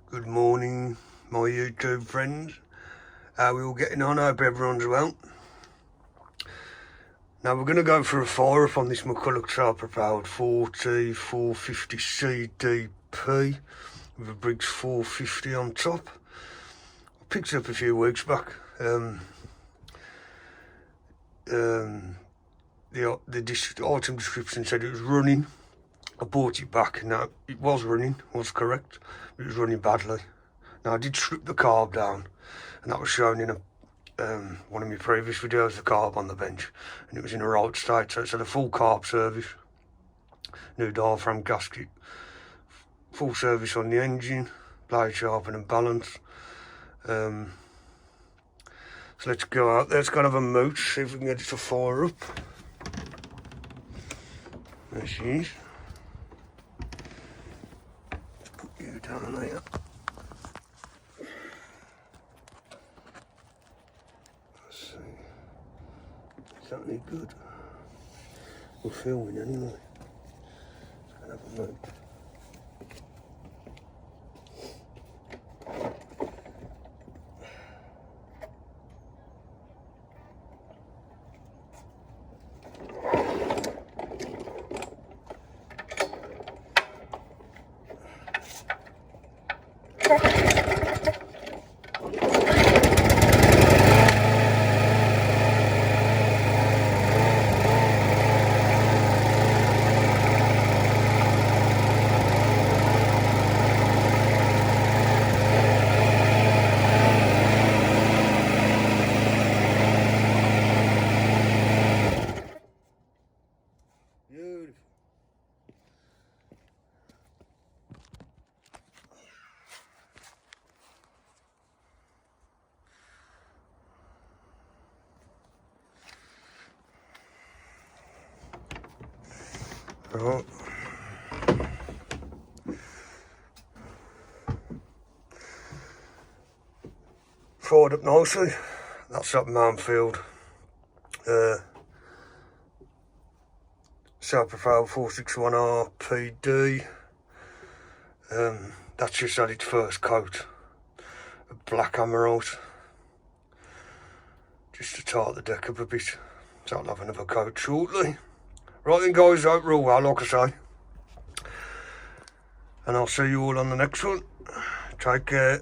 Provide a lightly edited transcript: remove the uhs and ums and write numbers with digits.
Good morning, my YouTube friends. How are we all getting on? I hope everyone's well. Now we're going to go for a fire up on this McCULLOCH self-propelled 450 CDP with a Briggs 450 on top. I picked it up a few weeks back. The item description said it was running. I bought it back and now it was running, was correct. It was running badly. Now I did strip the carb down and that was shown in one of my previous videos, the carb on the bench, and it was in a right state, so it's had a full carb service, new diaphragm gasket, full service on the engine, blade sharpen and balance. So let's go out there, let's go and have a mooch, see if we can get it to fire up. There she is. Let's put you down there. Let's see. Is that any good? We're filming anyway. Let's go and have a mooch. Beautiful. Right. Fired up nicely. That's up Manfield. Self-propelled 461R PD. That's just had its first coat of black emerald. Just to tart the deck up a bit. So I'll have another coat shortly. Right then guys, I hope you're all well, like I say. And I'll see you all on the next one. Take care.